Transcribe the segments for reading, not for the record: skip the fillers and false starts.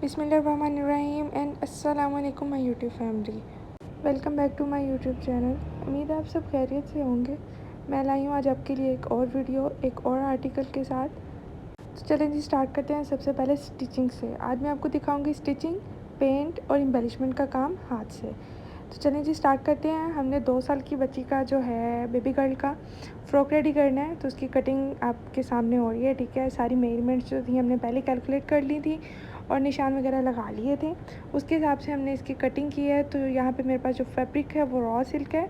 बिस्मिल्लाहिर्रहमानिर्रहीम एंड अस्सलाम वालेकुम my YouTube family. Welcome back to my YouTube channel. उम्मीद है आप सब खैरियत से होंगे। मैं लाई हूँ आज आपके लिए एक और वीडियो, एक और आर्टिकल के साथ। तो चलें जी, स्टार्ट करते हैं सबसे पहले स्टिचिंग से। आज मैं आपको दिखाऊंगी स्टिचिंग, पेंट और एम्बेलिशमेंट का काम हाथ से। तो चलें जी, स्टार्ट करते हैं। हमने 2 साल की बच्ची का जो है बेबी गर्ल का फ़्रॉक रेडी करना है, तो उसकी कटिंग आपके सामने हो रही है। ठीक है, सारी मेजरमेंट्स जो थी हमने पहले कैलकुलेट कर ली थी और निशान वगैरह लगा लिए थे। उसके हिसाब से हमने इसकी कटिंग की है। तो यहाँ पे मेरे पास जो फैब्रिक है वो रॉ सिल्क है।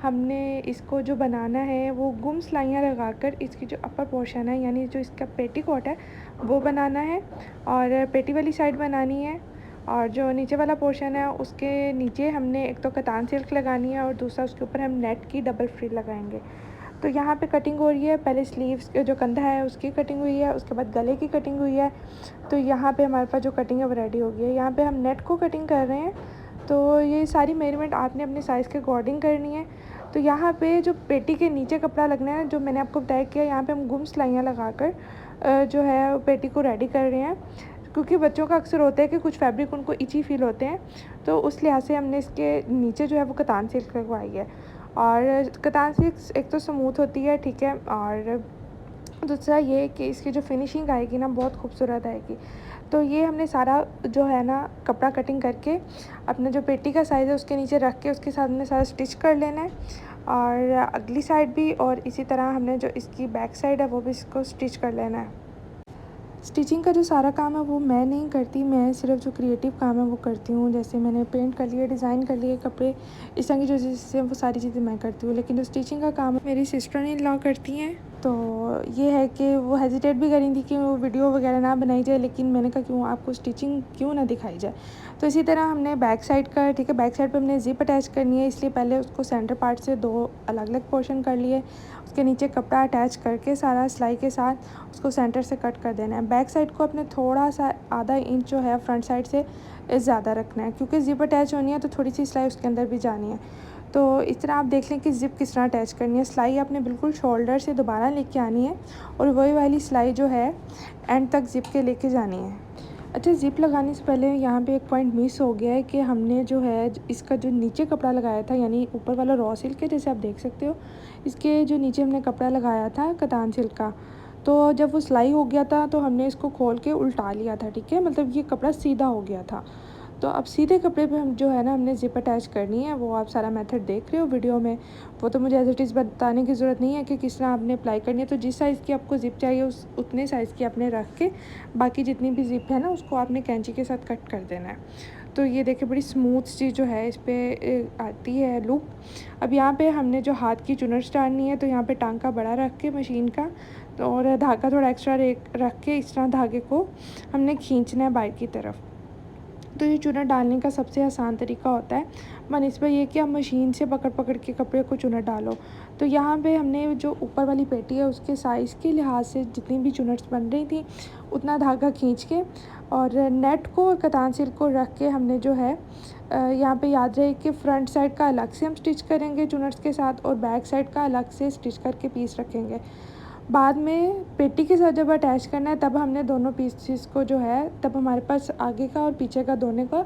हमने इसको जो बनाना है वो गुम सिलाइयाँ लगाकर इसकी जो अपर पोर्शन है, यानी जो इसका पेटीकोट है, वो बनाना है और पेटी वाली साइड बनानी है। और जो नीचे वाला पोर्शन है उसके नीचे हमने एक तो कतान सिल्क लगानी है और दूसरा उसके ऊपर हम नेट की डबल फ्रिल लगाएंगे। तो यहाँ पे कटिंग हो रही है। पहले स्लीव्स जो कंधा है उसकी कटिंग हुई है, उसके बाद गले की कटिंग हुई है। तो यहाँ पे हमारे पास जो कटिंग है वो रेडी हो गई है। यहाँ पे हम नेट को कटिंग कर रहे हैं। तो ये सारी मेजरमेंट आपने अपने साइज़ के अकॉर्डिंग करनी है। तो यहाँ पे जो पेटी के नीचे कपड़ा लगना है, जो मैंने आपको बताया किया, यहाँ पे हम गुम सिलाइयाँ लगाकर जो है पेटी को रेडी कर रहे हैं। क्योंकि बच्चों का अक्सर होता है कि कुछ फैब्रिक उनको इची फील होते हैं, तो उस लिहाज से हमने इसके नीचे जो है वो कतान सिल्क लगवाई है। और कतान सिल्क एक तो स्मूथ होती है, ठीक है, और दूसरा ये कि इसकी जो फिनिशिंग आएगी ना बहुत खूबसूरत आएगी। तो ये हमने सारा जो है ना कपड़ा कटिंग करके अपने जो पेटी का साइज़ है उसके नीचे रख के उसके साथ में सारा स्टिच कर लेना है। और अगली साइड भी, और इसी तरह हमने जो इसकी बैक साइड है वो भी इसको स्टिच कर लेना है। स्टिचिंग का जो सारा काम है वो मैं नहीं करती, मैं सिर्फ जो क्रिएटिव काम है वो करती हूँ। जैसे मैंने पेंट कर लिए, डिज़ाइन कर लिए कपड़े, इस तरह की जो चीज़ें वो सारी चीज़ें मैं करती हूँ। लेकिन जो स्टिचिंग का काम है मेरी सिस्टर इन लॉ करती हैं। तो ये है कि वो हेजिटेट भी करी थी कि वो वीडियो वगैरह ना बनाई जाए, लेकिन मैंने कहा क्यों आपको स्टिचिंग क्यों ना दिखाई जाए। तो इसी तरह हमने बैक साइड का, ठीक है, बैक साइड पर हमने ज़िप अटैच करनी है, इसलिए पहले उसको सेंटर पार्ट से 2 अलग अलग पोर्शन कर लिए। उसके नीचे कपड़ा अटैच करके सारा सिलाई के साथ उसको सेंटर से कट कर देना है। बैक साइड को अपने थोड़ा सा आधा इंच जो है फ्रंट साइड से ज़्यादा रखना है, क्योंकि ज़िप अटैच होनी है तो थोड़ी सी सिलाई उसके अंदर भी जानी है। तो इस तरह आप देख लें कि ज़िप किस तरह अटैच करनी है। सिलाई आपने बिल्कुल शोल्डर से दोबारा लेके आनी है और वही वाली सिलाई जो है एंड तक ज़िप के लेके जानी है। अच्छा, ज़िप लगाने से पहले यहाँ पे एक पॉइंट मिस हो गया है कि हमने जो है इसका जो नीचे कपड़ा लगाया था, यानी ऊपर वाला रॉ सिल्क है जैसे आप देख सकते हो, इसके जो नीचे हमने कपड़ा लगाया था कतान सिल्क का, तो जब वो सिलाई हो गया था तो हमने इसको खोल के उल्टा लिया था, ठीक है, मतलब ये कपड़ा सीधा हो गया था। तो अब सीधे कपड़े पे हम जो है ना हमने ज़िप अटैच करनी है। वो आप सारा मेथड देख रहे हो वीडियो में, वो तो मुझे एज इट इज़ बताने की ज़रूरत नहीं है कि किस तरह आपने अप्लाई करनी है। तो जिस साइज़ की आपको ज़िप चाहिए उस उतने साइज़ की आपने रख के बाकी जितनी भी ज़िप है ना उसको आपने कैंची के साथ कट कर देना है। तो ये देखिए बड़ी स्मूथ सी जो है इस पर आती है लुक। अब यहाँ पे हमने जो हाथ की चुनट डालनी है, तो यहाँ पे टांका बड़ा रख के मशीन का, तो और धागा थोड़ा एक्स्ट्रा रख के इस तरह धागे को हमने खींचना है बाहर की तरफ। तो ये चूना डालने का सबसे आसान तरीका होता है बनिस्बत ये कि आप मशीन से पकड़ पकड़ के कपड़े को चुनट डालो। तो यहाँ पे हमने जो ऊपर वाली पेटी है उसके साइज़ के लिहाज से जितनी भी चुनट्स बन रही थी उतना धागा खींच के और नेट को और कतान सिल्क को रख के हमने जो है यहाँ पे याद रहे कि फ्रंट साइड का अलग से हम स्टिच करेंगे चुनट्स के साथ और बैक साइड का अलग से स्टिच करके पीस रखेंगे। बाद में पेटी के साथ जब अटैच करना है तब हमने दोनों पीसेस को जो है, तब हमारे पास आगे का और पीछे का दोनों का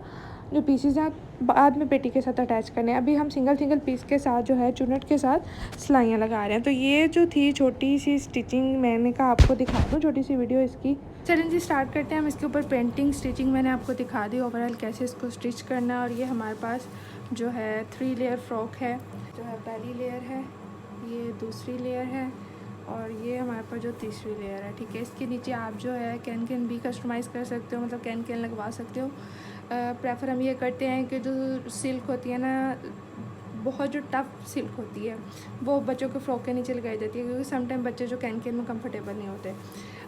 जो पीसेस हैं बाद में पेटी के साथ अटैच करने हैं। अभी हम सिंगल सिंगल पीस के साथ जो है चुनट के साथ सिलाइयाँ लगा रहे हैं। तो ये जो थी छोटी सी स्टिचिंग, मैंने कहा आपको दिखा दूँ छोटी सी वीडियो इसकी। चलें जी, स्टार्ट करते हैं। हम इसके ऊपर पेंटिंग स्टिचिंग मैंने आपको दिखा दी ओवरऑल कैसे इसको स्टिच करना है। और ये हमारे पास जो है 3 लेयर फ्रॉक है, जो है पहली लेयर है, ये दूसरी लेयर है और ये हमारे पास जो तीसरी लेयर है, ठीक है। इसके नीचे आप जो है कैन भी कस्टमाइज़ कर सकते हो, मतलब कैन लगवा सकते हो। प्रेफर हम ये करते हैं कि जो सिल्क होती है ना, बहुत जो टफ़ सिल्क होती है वो बच्चों के फ्रॉक के नीचे लगाई जाती है, क्योंकि समटाइम बच्चे जो कैन में कंफर्टेबल नहीं होते।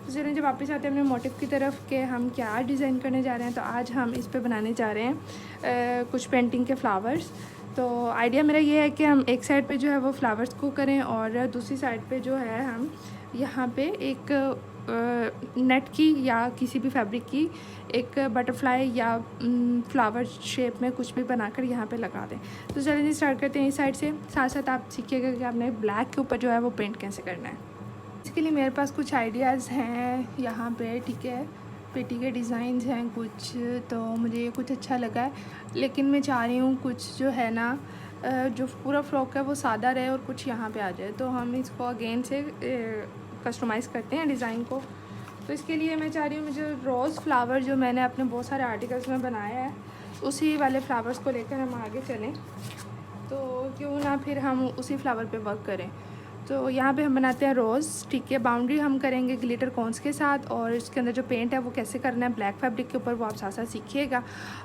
तो चलिए जब वापस आते हैं अपने मोटिव की तरफ कि हम क्या डिज़ाइन करने जा रहे हैं, तो आज हम इस पे बनाने जा रहे हैं कुछ पेंटिंग के फ्लावर्स। तो आइडिया मेरा ये है कि हम एक साइड पे जो है वो फ्लावर्स को करें और दूसरी साइड पे जो है हम यहाँ पे एक नेट की या किसी भी फैब्रिक की एक बटरफ्लाई या फ्लावर शेप में कुछ भी बनाकर यहाँ पे लगा दें। तो चलिए स्टार्ट करते हैं इस साइड से। साथ साथ आप सीखिएगा कि आपने ब्लैक के ऊपर जो है वो पेंट कैसे करना है। इसके लिए मेरे पास कुछ आइडियाज़ हैं यहाँ पे, ठीक है। पेटी के डिज़ाइंस हैं कुछ, तो मुझे कुछ अच्छा लगा है, लेकिन मैं चाह रही हूँ कुछ जो है ना जो पूरा फ्रॉक है वो सादा रहे और कुछ यहाँ पे आ जाए। तो हम इसको अगेन से कस्टमाइज़ करते हैं डिज़ाइन को। तो इसके लिए मैं चाह रही हूँ मुझे रोज़ फ्लावर जो मैंने अपने बहुत सारे आर्टिकल्स में बनाया है उसी वाले फ्लावर्स को लेकर हम आगे चलें, तो क्यों ना फिर हम उसी फ्लावर पे वर्क करें। तो यहाँ पे हम बनाते हैं रोज़, ठीक है। बाउंड्री हम करेंगे ग्लिटर कॉन्स के साथ, और इसके अंदर जो पेंट है वो कैसे करना है ब्लैक फैब्रिक के ऊपर वो आप साथ साथ सीखिएगा।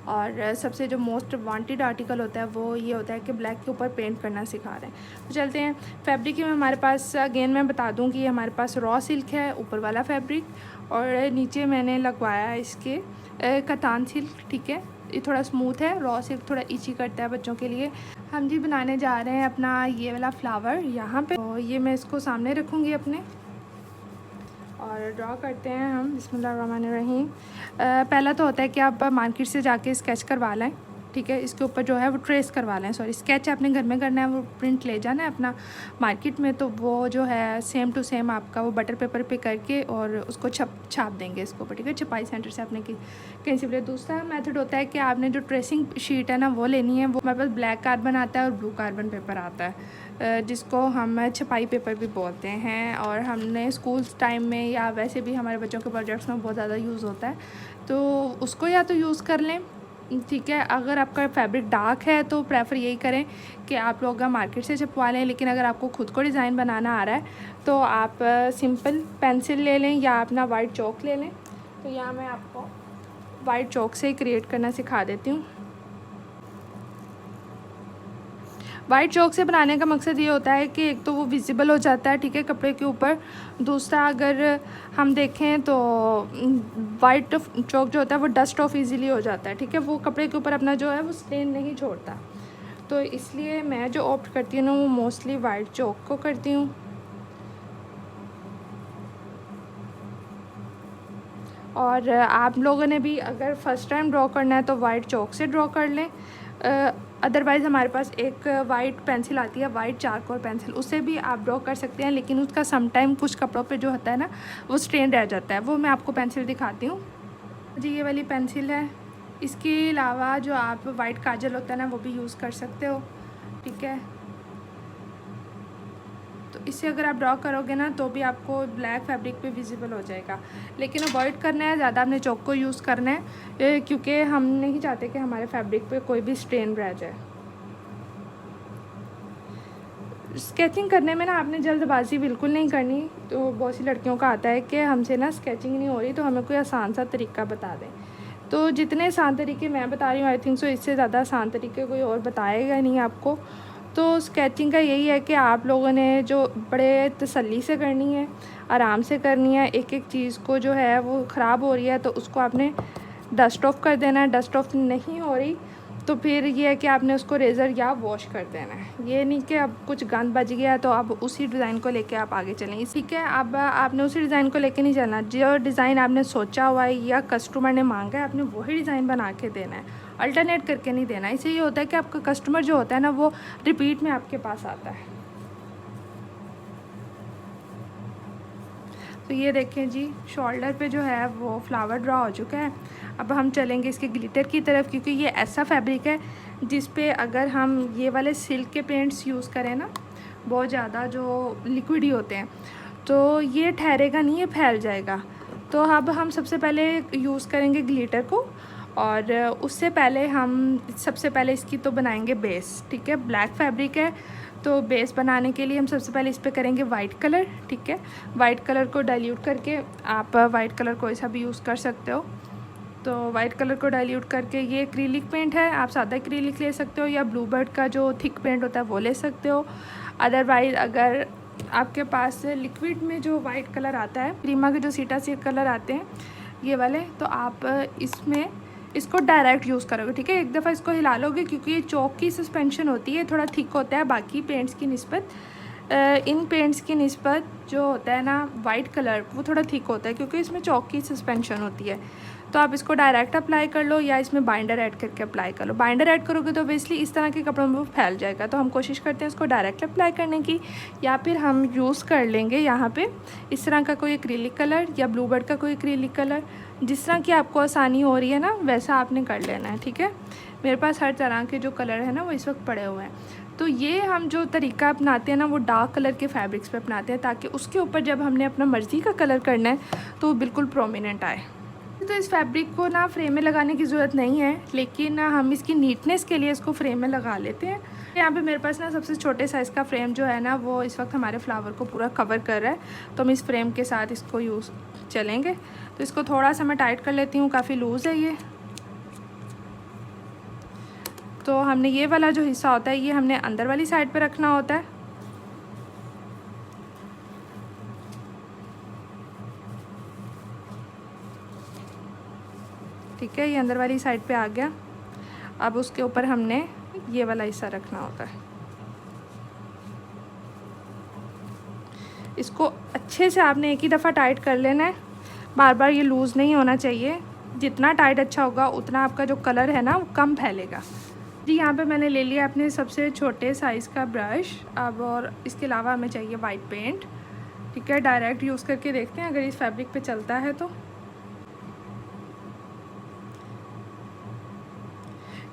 और सबसे जो मोस्ट वांटेड आर्टिकल होता है वो ये होता है कि ब्लैक के ऊपर पेंट करना सिखा रहे हैं। तो चलते हैं। फैब्रिक में हमारे पास अगेन मैं बता दूँ कि हमारे पास रॉ सिल्क है ऊपर वाला फैब्रिक, और नीचे मैंने लगवाया है इसके कतान सिल्क, ठीक है। ये थोड़ा स्मूथ है, रॉ सिल्क थोड़ा इची करता है बच्चों के लिए। हम जी बनाने जा रहे हैं अपना ये वाला फ्लावर यहाँ पे, तो ये मैं इसको सामने रखूँगी अपने, और ड्रॉ करते हैं हम। बिस्मिल्लाहिर्रहमानिर्रहीम। पहला तो होता है कि आप मार्केट से जाके स्केच करवा लें, ठीक है। इसके ऊपर जो है वो ट्रेस करवा लें, सॉरी स्केच आपने घर में करना है, वो प्रिंट ले जाना है अपना मार्केट में, तो वो जो है सेम टू सेम आपका वो बटर पेपर पे करके और उसको छाप देंगे इसको ऊपर, ठीक है। छपाई सेंटर से आपने कहीं से भी। दूसरा मेथड होता है कि आपने जो ट्रेसिंग शीट है ना वो लेनी है, वो हमारे पास ब्लैक कार्बन आता है और ब्लू कार्बन पेपर आता है, जिसको हम छपाई पेपर भी बोलते हैं, और हमने स्कूल्स टाइम में या वैसे भी हमारे बच्चों के प्रोजेक्ट्स में बहुत ज़्यादा यूज़ होता है, तो उसको या तो यूज़ कर लें, ठीक है। अगर आपका फैब्रिक डार्क है तो प्रेफर यही करें कि आप लोग मार्केट से छपवा लें, लेकिन अगर आपको खुद को डिज़ाइन बनाना आ रहा है तो आप सिंपल पेंसिल ले लें या अपना वाइट चॉक ले लें। तो यहाँ मैं आपको वाइट चॉक से ही क्रिएट करना सिखा देती हूँ। वाइट चॉक से बनाने का मकसद ये होता है कि एक तो वो विजिबल हो जाता है, ठीक है, कपड़े के ऊपर। दूसरा अगर हम देखें तो वाइट चॉक जो होता है वो डस्ट ऑफ इजीली हो जाता है, ठीक है। वो कपड़े के ऊपर अपना जो है वो स्टेन नहीं छोड़ता, तो इसलिए मैं जो ऑप्ट करती हूँ ना वो मोस्टली वाइट चॉक को करती हूँ। और आप लोगों ने भी अगर फ़र्स्ट टाइम ड्रॉ करना है तो वाइट चॉक से ड्रॉ कर लें, अदरवाइज़ हमारे पास एक वाइट पेंसिल आती है, वाइट चारकोल पेंसिल, उससे भी आप ड्रॉ कर सकते हैं, लेकिन उसका समटाइम कुछ कपड़ों पे जो होता है ना वो स्ट्रेन रह जाता है। वो मैं आपको पेंसिल दिखाती हूँ जी, ये वाली पेंसिल है। इसके अलावा जो आप वाइट काजल होता है ना वो भी यूज़ कर सकते हो, ठीक है। तो इससे अगर आप ड्रॉ करोगे ना तो भी आपको ब्लैक फैब्रिक पे विजिबल हो जाएगा, लेकिन अवॉइड करना है ज़्यादा आपने चॉक को यूज़ करना है, क्योंकि हम नहीं चाहते कि हमारे फैब्रिक पे कोई भी स्ट्रेन रह जाए। स्केचिंग करने में ना आपने जल्दबाजी बिल्कुल नहीं करनी। तो बहुत सी लड़कियों का आता है कि हमसे ना स्केचिंग नहीं हो रही तो हमें कोई आसान सा तरीका बता दें। तो जितने आसान तरीके मैं बता रही हूँ आई थिंक सो इससे ज़्यादा आसान तरीके कोई और बताएगा नहीं आपको। तो स्केचिंग का यही है कि आप लोगों ने जो बड़े तसल्ली से करनी है, आराम से करनी है। एक एक चीज़ को जो है वो ख़राब हो रही है तो उसको आपने डस्ट ऑफ कर देना है। डस्ट ऑफ नहीं हो रही तो फिर ये है कि आपने उसको रेज़र या वॉश कर देना है। ये नहीं कि अब कुछ गंद बच गया है तो अब उसी डिज़ाइन को लेके आप आगे चलें, ठीक है। अब आपने उसी डिज़ाइन को लेके नहीं चलना। जो डिज़ाइन आपने सोचा हुआ है या कस्टमर ने मांगा है आपने वही डिज़ाइन बना के देना है, अल्टरनेट करके नहीं देना। इससे ये होता है कि आपका कस्टमर जो होता है ना वो रिपीट में आपके पास आता है। तो ये देखें जी, शोल्डर पे जो है वो फ्लावर ड्रॉ हो चुका है। अब हम चलेंगे इसके ग्लिटर की तरफ, क्योंकि ये ऐसा फैब्रिक है जिस पे अगर हम ये वाले सिल्क के पेंट्स यूज़ करें ना, बहुत ज़्यादा जो लिक्विड ही होते हैं, तो ये ठहरेगा नहीं, ये फैल जाएगा। तो अब हम सबसे पहले यूज़ करेंगे ग्लिटर को, और उससे पहले हम सबसे पहले इसकी तो बनाएंगे बेस, ठीक है। ब्लैक फैब्रिक है तो बेस बनाने के लिए हम सबसे पहले इस पर करेंगे वाइट कलर, ठीक है। वाइट कलर को डाइल्यूट करके, आप वाइट कलर कोई सा भी यूज़ कर सकते हो। तो वाइट कलर को डाइल्यूट करके, ये एक्रिलिक पेंट है, आप सादा एक्रिलिक ले सकते हो या ब्लू बर्ड का जो थिक पेंट होता है वो ले सकते हो। अदरवाइज़ अगर आपके पास लिक्विड में जो वाइट कलर आता है, क्रीमा के जो सीटा सी कलर आते हैं ये वाले, तो आप इसको डायरेक्ट यूज़ करोगे, ठीक है। एक दफ़ा इसको हिला लोगे, क्योंकि ये चॉक की सस्पेंशन होती है, थोड़ा थिक होता है बाकी पेंट्स की निस्बत। इन पेंट्स की निस्बत जो होता है ना वाइट कलर वो थोड़ा थिक होता है, क्योंकि इसमें चॉक की सस्पेंशन होती है। तो आप इसको डायरेक्ट अप्लाई कर लो या इसमें बाइंडर ऐड करके अप्लाई कर लो। बाइंडर ऐड करोगे तो ऑब्वियसली इस तरह के कपड़ों में वो फैल जाएगा। तो हम कोशिश करते हैं इसको डायरेक्ट अप्लाई करने की, या फिर हम यूज़ कर लेंगे यहाँ पे इस तरह का कोई एक्रिलिक कलर या ब्लू बर्ड का कोई एक्रिलिक कलर, जिस तरह की आपको आसानी हो रही है ना वैसा आपने कर लेना है, ठीक है। मेरे पास हर तरह के जो कलर है ना वो इस वक्त पड़े हुए हैं। तो ये हम जो तरीका अपनाते हैं ना वो डार्क कलर के फैब्रिक्स पे अपनाते हैं, ताकि उसके ऊपर जब हमने अपना मर्ज़ी का कलर करना है तो वो बिल्कुल प्रोमिनेंट आए। तो इस फैब्रिक को ना फ्रेम में लगाने की ज़रूरत नहीं है, लेकिन हम इसकी नीटनेस के लिए इसको फ्रेम में लगा लेते हैं। यहाँ पे मेरे पास ना सबसे छोटे साइज़ का फ्रेम जो है ना वो इस वक्त हमारे फ्लावर को पूरा कवर कर रहा है, तो हम इस फ्रेम के साथ इसको यूज़ चलेंगे। तो इसको थोड़ा सा मैं टाइट कर लेती हूँ, काफ़ी लूज़ है ये। तो हमने ये वाला जो हिस्सा होता है ये हमने अंदर वाली साइड पे रखना होता है। ठीक है, ये अंदर वाली साइड पे आ गया। अब उसके ऊपर हमने ये वाला हिस्सा रखना होता है। इसको अच्छे से आपने एक ही दफ़ा टाइट कर लेना है, बार बार ये लूज़ नहीं होना चाहिए। जितना टाइट अच्छा होगा उतना आपका जो कलर है ना वो कम फैलेगा। जी, यहाँ पे मैंने ले लिया अपने सबसे छोटे साइज़ का ब्रश। अब और इसके अलावा हमें चाहिए वाइट पेंट। ठीक है, डायरेक्ट यूज़ करके देखते हैं अगर इस फैब्रिक पे चलता है तो।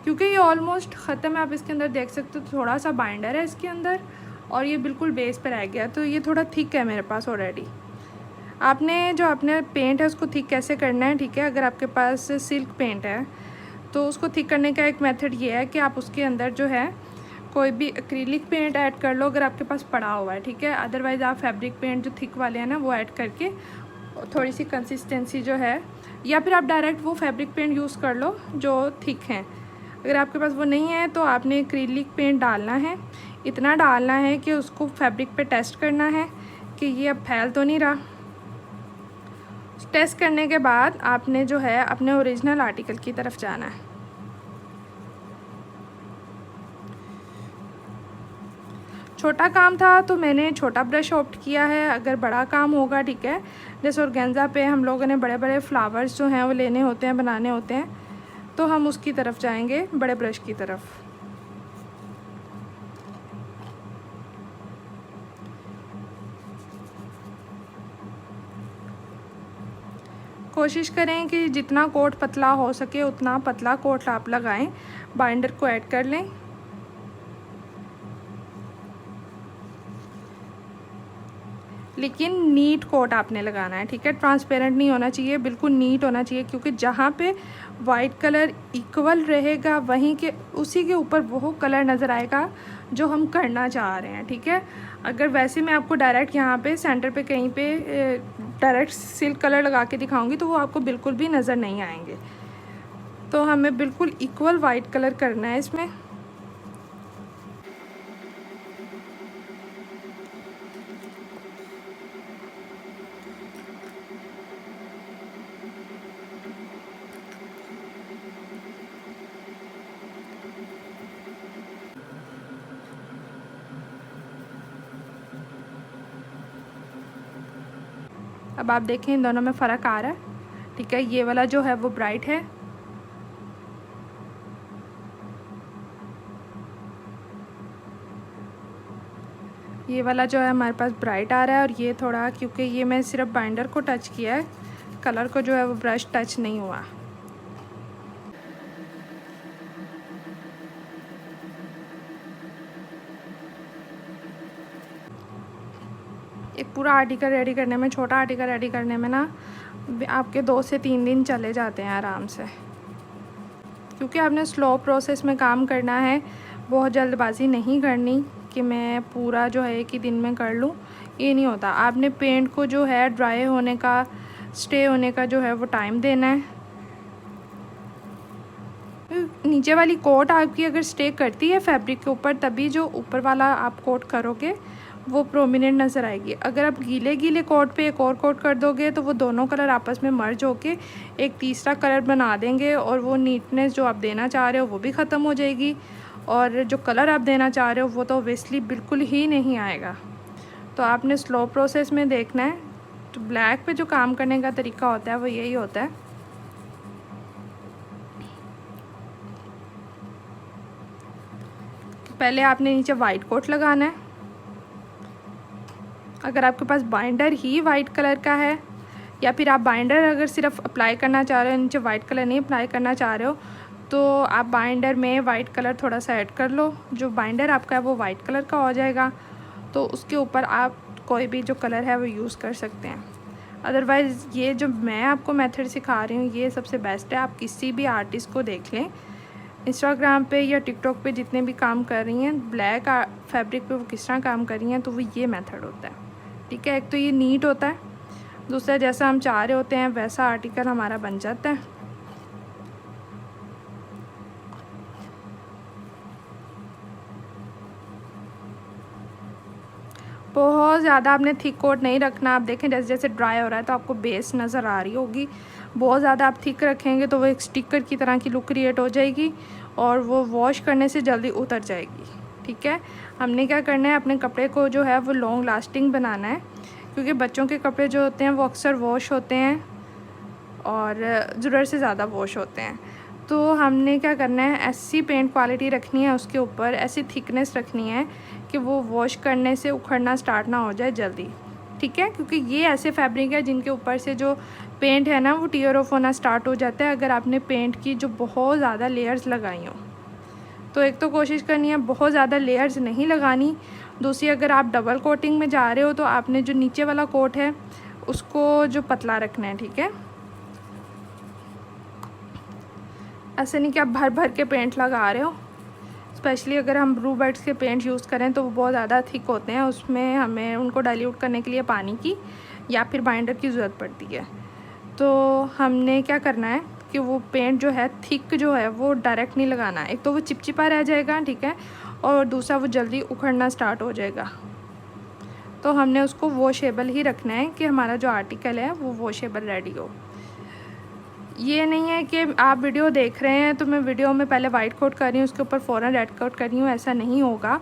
क्योंकि ये ऑलमोस्ट ख़त्म है, आप इसके अंदर देख सकते हो थोड़ा सा बाइंडर है इसके अंदर और ये बिल्कुल बेस पर रह गया, तो ये थोड़ा थिक है मेरे पास ऑलरेडी। आपने जो अपने पेंट है उसको थिक कैसे करना है, ठीक है। अगर आपके पास सिल्क पेंट है तो उसको थिक करने का एक मेथड ये है कि आप उसके अंदर जो है कोई भी एक्रिलिक पेंट ऐड कर लो अगर आपके पास पड़ा हुआ है, ठीक है। अदरवाइज़ आप फैब्रिक पेंट जो थिक वाले हैं ना वो ऐड करके थोड़ी सी कंसिस्टेंसी जो है, या फिर आप डायरेक्ट वो फैब्रिक पेंट यूज़ कर लो जो थिक हैं। अगर आपके पास वो नहीं है तो आपने एक्रिलिक पेंट डालना है, इतना डालना है कि उसको फैब्रिक पे टेस्ट करना है कि ये अब फैल तो नहीं रहा। टेस्ट करने के बाद आपने जो है अपने ओरिजिनल आर्टिकल की तरफ जाना है। छोटा काम था तो मैंने छोटा ब्रश ऑप्ट किया है। अगर बड़ा काम होगा, ठीक है, जैसे ऑर्गेन्जा पे हम लोगों ने बड़े बड़े फ्लावर्स जो हैं वो लेने होते हैं, बनाने होते हैं, तो हम उसकी तरफ जाएंगे, बड़े ब्रश की तरफ। कोशिश करें कि जितना कोट पतला हो सके उतना पतला कोट आप लगाएं। बाइंडर को ऐड कर लें। लेकिन नीट कोट आपने लगाना है, ठीक है। ट्रांसपेरेंट नहीं होना चाहिए, बिल्कुल नीट होना चाहिए, क्योंकि जहाँ पे वाइट कलर इक्वल रहेगा वहीं के उसी के ऊपर वो कलर नज़र आएगा जो हम करना चाह रहे हैं, ठीक है। अगर वैसे मैं आपको डायरेक्ट यहाँ पे सेंटर पे कहीं पे डायरेक्ट सिल्क कलर लगा के दिखाऊंगी तो वो आपको बिल्कुल भी नज़र नहीं आएंगे। तो हमें बिल्कुल इक्वल वाइट कलर करना है इसमें। अब आप देखें इन दोनों में फ़र्क आ रहा है, ठीक है। ये वाला जो है वो ब्राइट है, ये वाला जो है हमारे पास ब्राइट आ रहा है, और ये थोड़ा, क्योंकि ये मैं सिर्फ बाइंडर को टच किया है, कलर को जो है वो ब्रश टच नहीं हुआ। एक पूरा आर्टिकल रेडी करने में, छोटा आर्टिकल रेडी करने में ना आपके 2 से 3 दिन चले जाते हैं आराम से, क्योंकि आपने स्लो प्रोसेस में काम करना है। बहुत जल्दबाजी नहीं करनी कि मैं पूरा जो है एक ही दिन में कर लूँ, ये नहीं होता। आपने पेंट को जो है ड्राई होने का, स्टे होने का जो है वो टाइम देना है। नीचे वाली कोट आपकी अगर स्टे करती है फैब्रिक के ऊपर, तभी जो ऊपर वाला आप कोट करोगे वो प्रोमिनेंट नज़र आएगी। अगर आप गीले गीले कोट पे एक और कोट कर दोगे तो वो दोनों कलर आपस में मर्ज होके एक तीसरा कलर बना देंगे, और वो नीटनेस जो आप देना चाह रहे हो वो भी ख़त्म हो जाएगी, और जो कलर आप देना चाह रहे हो वो तो ऑब्वियसली बिल्कुल ही नहीं आएगा। तो आपने स्लो प्रोसेस में देखना है। तो ब्लैक पे जो काम करने का तरीका होता है वो यही होता है। पहले आपने नीचे वाइट कोट लगाना है। अगर आपके पास बाइंडर ही वाइट कलर का है, या फिर आप बाइंडर अगर सिर्फ अप्लाई करना चाह रहे हो, नीचे वाइट कलर नहीं अप्लाई करना चाह रहे हो, तो आप बाइंडर में वाइट कलर थोड़ा सा ऐड कर लो। जो बाइंडर आपका है वो वाइट कलर का हो जाएगा, तो उसके ऊपर आप कोई भी जो कलर है वो यूज़ कर सकते हैं। अदरवाइज़ ये जो मैं आपको मेथड सिखा रही हूँ ये सबसे बेस्ट है। आप किसी भी आर्टिस्ट को देख लें, इंस्टाग्राम पे या टिकटॉक पे जितने भी काम कर रही हैं ब्लैक फैब्रिक पे, वो किस तरह काम कर रही हैं, तो वो ये मेथड होता है। ठीक है, एक तो ये नीट होता है, दूसरा जैसा हम चाह रहे होते हैं वैसा आर्टिकल हमारा बन जाता है। बहुत ज़्यादा आपने थिक कोट नहीं रखना। आप देखें जैसे जैसे ड्राई हो रहा है तो आपको बेस नज़र आ रही होगी। बहुत ज़्यादा आप थिक रखेंगे तो वो एक स्टिकर की तरह की लुक क्रिएट हो जाएगी और वो वॉश करने से जल्दी उतर जाएगी। ठीक है, हमने क्या करना है, अपने कपड़े को जो है वो लॉन्ग लास्टिंग बनाना है, क्योंकि बच्चों के कपड़े जो होते हैं वो अक्सर वॉश होते हैं और ज़रूरत से ज़्यादा वॉश होते हैं। तो हमने क्या करना है, ऐसी पेंट क्वालिटी रखनी है उसके ऊपर, ऐसी थिकनेस रखनी है कि वो वॉश करने से उखड़ना स्टार्ट ना हो जाए जल्दी। ठीक है, क्योंकि ये ऐसे फैब्रिक है जिनके ऊपर से जो पेंट है ना वो टीयर ऑफ होना स्टार्ट हो जाता है अगर आपने पेंट की जो बहुत ज़्यादा लेयर्स लगाई हों। तो एक तो कोशिश करनी है बहुत ज़्यादा लेयर्स नहीं लगानी। दूसरी, अगर आप डबल कोटिंग में जा रहे हो तो आपने जो नीचे वाला कोट है उसको जो पतला रखना है। ठीक है, ऐसे नहीं कि आप भर भर के पेंट लगा रहे हो। स्पेशली अगर हम ब्लू बर्ड्स के पेंट यूज़ करें तो वो बहुत ज़्यादा थिक होते हैं, उसमें हमें उनको डाइल्यूट करने के लिए पानी की या फिर बाइंडर की ज़रूरत पड़ती है। तो हमने क्या करना है कि वो पेंट जो है थिक जो है वो डायरेक्ट नहीं लगाना है। एक तो वो चिपचिपा रह जाएगा, ठीक है, और दूसरा वो जल्दी उखड़ना स्टार्ट हो जाएगा। तो हमने उसको वॉशेबल ही रखना है कि हमारा जो आर्टिकल है वो वॉशेबल रेडी हो। ये नहीं है कि आप वीडियो देख रहे हैं तो मैं वीडियो में पहले वाइट कोट कर रही हूँ उसके ऊपर फ़ौरन रेड कोट कर रही हूँ, ऐसा नहीं होगा।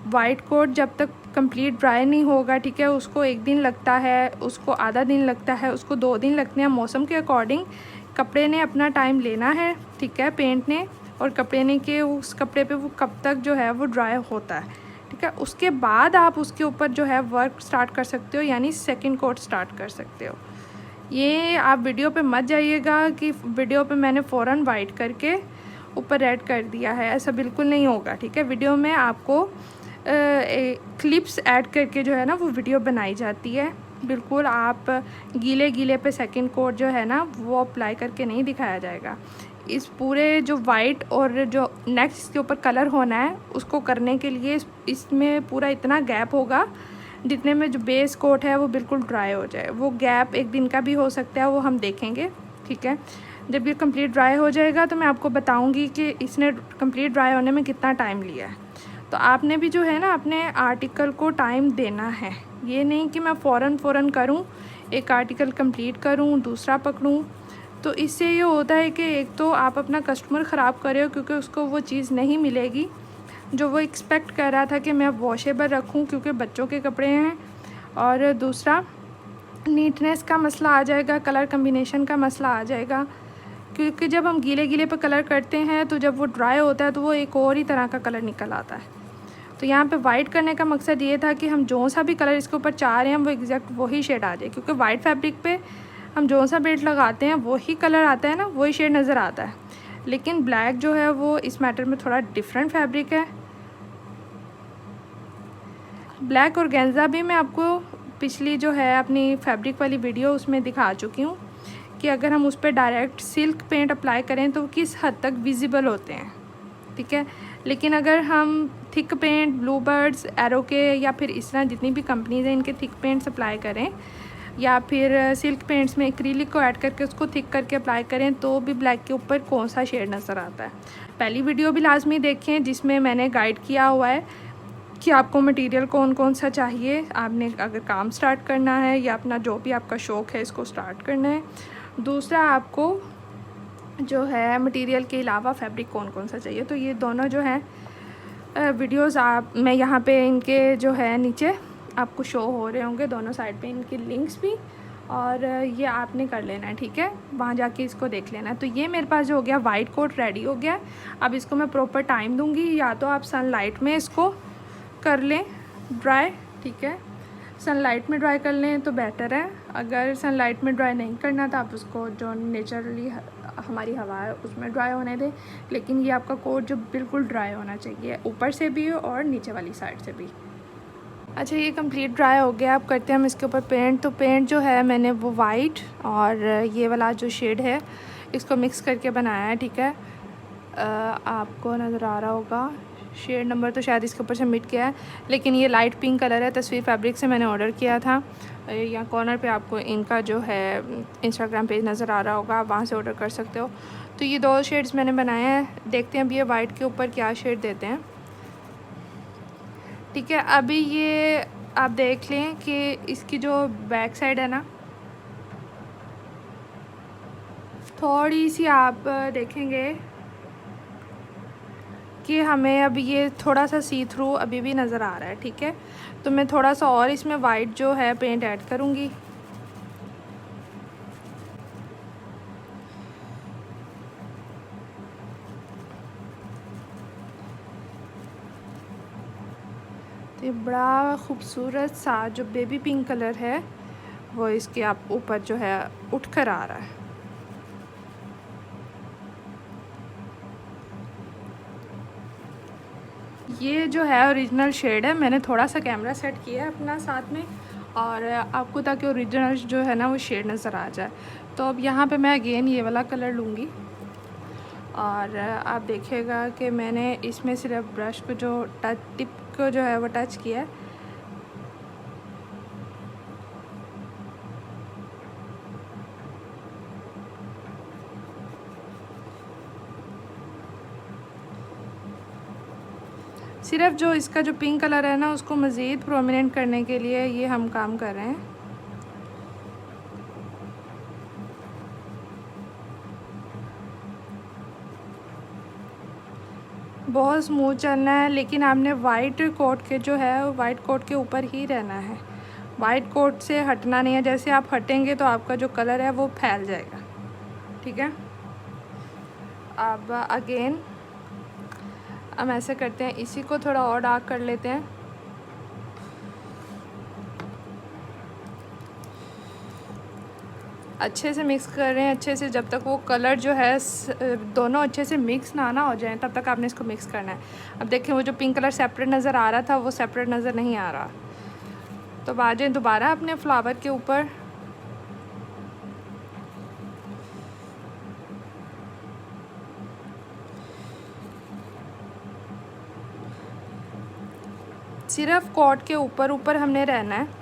वाइट कोट जब तक कंप्लीट ड्राई नहीं होगा, ठीक है, उसको 1 दिन लगता है, उसको आधा दिन लगता है, उसको 2 दिन लगते हैं। मौसम के अकॉर्डिंग कपड़े ने अपना टाइम लेना है, ठीक है, पेंट ने, और कपड़े ने कि उस कपड़े पे वो कब तक जो है वो ड्राई होता है। ठीक है, उसके बाद आप उसके ऊपर जो है वर्क स्टार्ट कर सकते हो, यानी सेकंड कोट स्टार्ट कर सकते हो। ये आप वीडियो पे मत जाइएगा कि वीडियो पे मैंने फ़ौरन वाइट करके ऊपर रेड कर दिया है, ऐसा बिल्कुल नहीं होगा। ठीक है, वीडियो में आपको क्लिप्स ऐड करके जो है ना वो वीडियो बनाई जाती है। बिल्कुल आप गीले गीले पे सेकंड कोट जो है ना वो अप्लाई करके नहीं दिखाया जाएगा। इस पूरे जो वाइट और जो नेक्स्ट के ऊपर कलर होना है उसको करने के लिए इसमें पूरा इतना गैप होगा जितने में जो बेस कोट है वो बिल्कुल ड्राई हो जाए। वो गैप 1 दिन का भी हो सकता है, वो हम देखेंगे। ठीक है, जब ये कंप्लीट ड्राई हो जाएगा तो मैं आपको बताऊंगी कि इसने कंप्लीट ड्राई होने में कितना टाइम लिया है। तो आपने भी जो है ना अपने आर्टिकल को टाइम देना है। ये नहीं कि मैं फ़ौरन करूं, एक आर्टिकल कंप्लीट करूं दूसरा पकड़ूं। तो इससे ये होता है कि एक तो आप अपना कस्टमर ख़राब कर रहे हो, क्योंकि उसको वो चीज़ नहीं मिलेगी जो वो एक्सपेक्ट कर रहा था कि मैं वॉशेबल रखूं क्योंकि बच्चों के कपड़े हैं, और दूसरा नीटनेस का मसला आ जाएगा, कलर कम्बिनेशन का मसला आ जाएगा। क्योंकि जब हम गीले गीले पे कलर करते हैं तो जब वो ड्राई होता है तो वो एक और ही तरह का कलर निकल आता है। तो यहाँ पे वाइट करने का मकसद ये था कि हम जो सा भी कलर इसके ऊपर चाह रहे हैं वो एग्जैक्ट वही शेड आ जाए, क्योंकि वाइट फैब्रिक पे हम जो सा बेल्ट लगाते हैं वही कलर आता है ना, वही शेड नज़र आता है। लेकिन ब्लैक जो है वो इस मैटर में थोड़ा डिफरेंट फैब्रिक है। ब्लैक और गेंजा भी मैं आपको पिछली जो है अपनी फैब्रिक वाली वीडियो उसमें दिखा चुकी हूँ कि अगर हम उस पर डायरेक्ट सिल्क पेंट अप्लाई करें तो किस हद तक विजिबल होते हैं। ठीक है, लेकिन अगर हम thick paint blue birds, arrow के या फिर इस तरह जितनी भी कंपनीज हैं इनके थिक पेंट्स अप्लाई करें, या फिर सिल्क पेंट्स में एक्रिलिक को ऐड करके उसको थिक करके अप्लाई करें, तो भी ब्लैक के ऊपर कौन सा शेड नज़र आता है। पहली वीडियो भी लाजमी देखें जिसमें मैंने गाइड किया हुआ है कि आपको मटेरियल कौन कौन सा चाहिए, आपने अगर काम स्टार्ट करना है या अपना जो भी आपका शौक़ है इसको स्टार्ट करना है। दूसरा, आपको जो है मटेरियल के अलावा फैब्रिक कौन कौन सा चाहिए। तो ये दोनों जो हैं वीडियोस मैं यहाँ पे इनके जो है नीचे आपको शो हो रहे होंगे, दोनों साइड पे इनके लिंक्स भी, और ये आपने कर लेना है। ठीक है, वहाँ जाके इसको देख लेना है। तो ये मेरे पास जो हो गया वाइट कोट रेडी हो गया। अब इसको मैं प्रॉपर टाइम दूँगी, या तो आप सनलाइट में इसको कर लें ड्राई। ठीक है, सनलाइट में ड्राई कर लें तो बेटर है। अगर सनलाइट में ड्राई नहीं करना तो आप उसको जो नेचुरली हमारी हवा है उसमें ड्राई होने दें, लेकिन ये आपका कोट जो बिल्कुल ड्राई होना चाहिए, ऊपर से भी और नीचे वाली साइड से भी। अच्छा, ये कंप्लीट ड्राई हो गया। अब करते हैं हम इसके ऊपर पेंट। तो पेंट जो है मैंने वो वाइट और ये वाला जो शेड है इसको मिक्स करके बनाया है, ठीक है। आपको नज़र आ रहा होगा, शेड नंबर तो शायद इसके ऊपर सबमिट किया है, लेकिन ये लाइट पिंक कलर है। तस्वीर फैब्रिक से मैंने ऑर्डर किया था। यहाँ कॉर्नर पे आपको इनका जो है इंस्टाग्राम पेज नज़र आ रहा होगा, आप वहाँ से ऑर्डर कर सकते हो। तो ये 2 शेड्स मैंने बनाए हैं। देखते हैं अभी ये वाइट के ऊपर क्या शेड देते हैं, ठीक है। अभी ये आप देख लें कि इसकी जो बैक साइड है ना, थोड़ी सी आप देखेंगे कि हमें अब ये थोड़ा सा सी थ्रू अभी भी नज़र आ रहा है, ठीक है। तो मैं थोड़ा सा और इसमें वाइट जो है पेंट ऐड करूँगी। तो ये बड़ा खूबसूरत सा जो बेबी पिंक कलर है वो इसके आप ऊपर जो है उठ कर आ रहा है। ये जो है ओरिजिनल शेड है। मैंने थोड़ा सा कैमरा सेट किया है अपना साथ में, और आपको ताकि ओरिजिनल जो है ना वो शेड नज़र आ जाए। तो अब यहाँ पे मैं अगेन ये वाला कलर लूँगी, और आप देखिएगा कि मैंने इसमें सिर्फ ब्रश को जो टिप को जो है वो टच किया है। सिर्फ जो इसका जो पिंक कलर है ना उसको मज़ीद प्रोमिनेंट करने के लिए ये हम काम कर रहे हैं। बहुत स्मूथ चलना है, लेकिन आपने वाइट कोट के जो है वाइट कोट के ऊपर ही रहना है, वाइट कोट से हटना नहीं है। जैसे आप हटेंगे तो आपका जो कलर है वो फैल जाएगा, ठीक है। अब अगेन हम ऐसे करते हैं, इसी को थोड़ा और डार्क कर लेते हैं। अच्छे से मिक्स कर रहे हैं, अच्छे से, जब तक वो कलर जो है दोनों अच्छे से मिक्स ना हो जाए तब तक आपने इसको मिक्स करना है। अब देखें वो जो पिंक कलर सेपरेट नज़र आ रहा था वो सेपरेट नज़र नहीं आ रहा। तो आ जाए दोबारा अपने फ्लावर के ऊपर। सिर्फ कोट के ऊपर ऊपर हमने रहना है।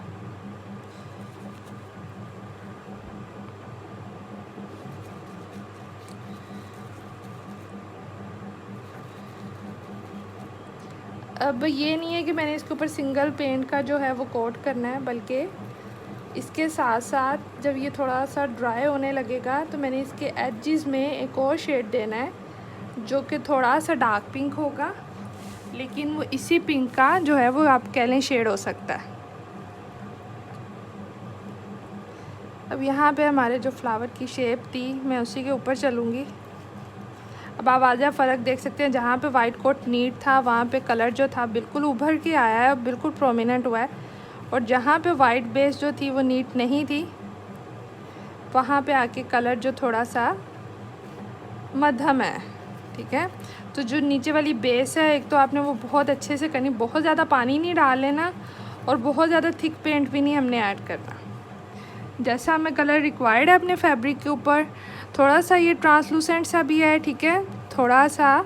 अब ये नहीं है कि मैंने इसके ऊपर सिंगल पेंट का जो है वो कोट करना है, बल्कि इसके साथ साथ जब ये थोड़ा सा ड्राई होने लगेगा तो मैंने इसके एजेस में एक और शेड देना है जो कि थोड़ा सा डार्क पिंक होगा, लेकिन वो इसी पिंक का जो है वो आप कह लें शेड हो सकता है। अब यहाँ पे हमारे जो फ्लावर की शेप थी मैं उसी के ऊपर चलूँगी। अब आप आजा फ़र्क देख सकते हैं, जहाँ पे वाइट कोट नीट था वहाँ पे कलर जो था बिल्कुल उभर के आया है, बिल्कुल प्रोमिनेंट हुआ है, और जहाँ पे वाइट बेस जो थी वो नीट नहीं थी वहाँ पे आके कलर जो थोड़ा सा मध्यम है, ठीक है। तो जो नीचे वाली बेस है, एक तो आपने वो बहुत अच्छे से करनी, बहुत ज़्यादा पानी नहीं डाल लेना और बहुत ज़्यादा थिक पेंट भी नहीं हमने ऐड करना। जैसा हमें कलर रिक्वायर्ड है अपने फैब्रिक के ऊपर, थोड़ा सा ये ट्रांसलूसेंट सा भी है, ठीक है, थोड़ा सा,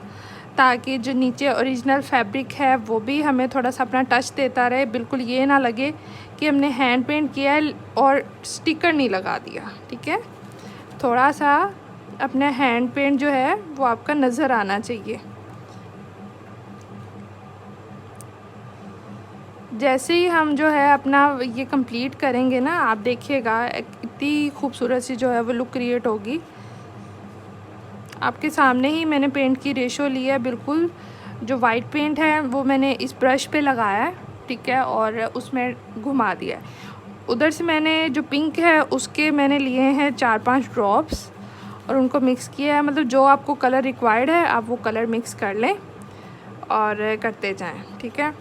ताकि जो नीचे ओरिजिनल फैब्रिक है वो भी हमें थोड़ा सा अपना टच देता रहे। बिल्कुल ये ना लगे कि हमने हैंड पेंट किया है और स्टिकर नहीं लगा दिया, ठीक है। थोड़ा सा अपने हैंड पेंट जो है वो आपका नज़र आना चाहिए। जैसे ही हम जो है अपना ये कंप्लीट करेंगे ना, आप देखिएगा इतनी खूबसूरत सी जो है वो लुक क्रिएट होगी। आपके सामने ही मैंने पेंट की रेशो ली है, बिल्कुल जो वाइट पेंट है वो मैंने इस ब्रश पे लगाया है, ठीक है, और उसमें घुमा दिया है। उधर से मैंने जो पिंक है उसके मैंने लिए हैं 4-5 ड्रॉप्स और उनको मिक्स किया है। मतलब जो आपको कलर रिक्वायर्ड है आप वो कलर मिक्स कर लें और करते जाएं, ठीक है।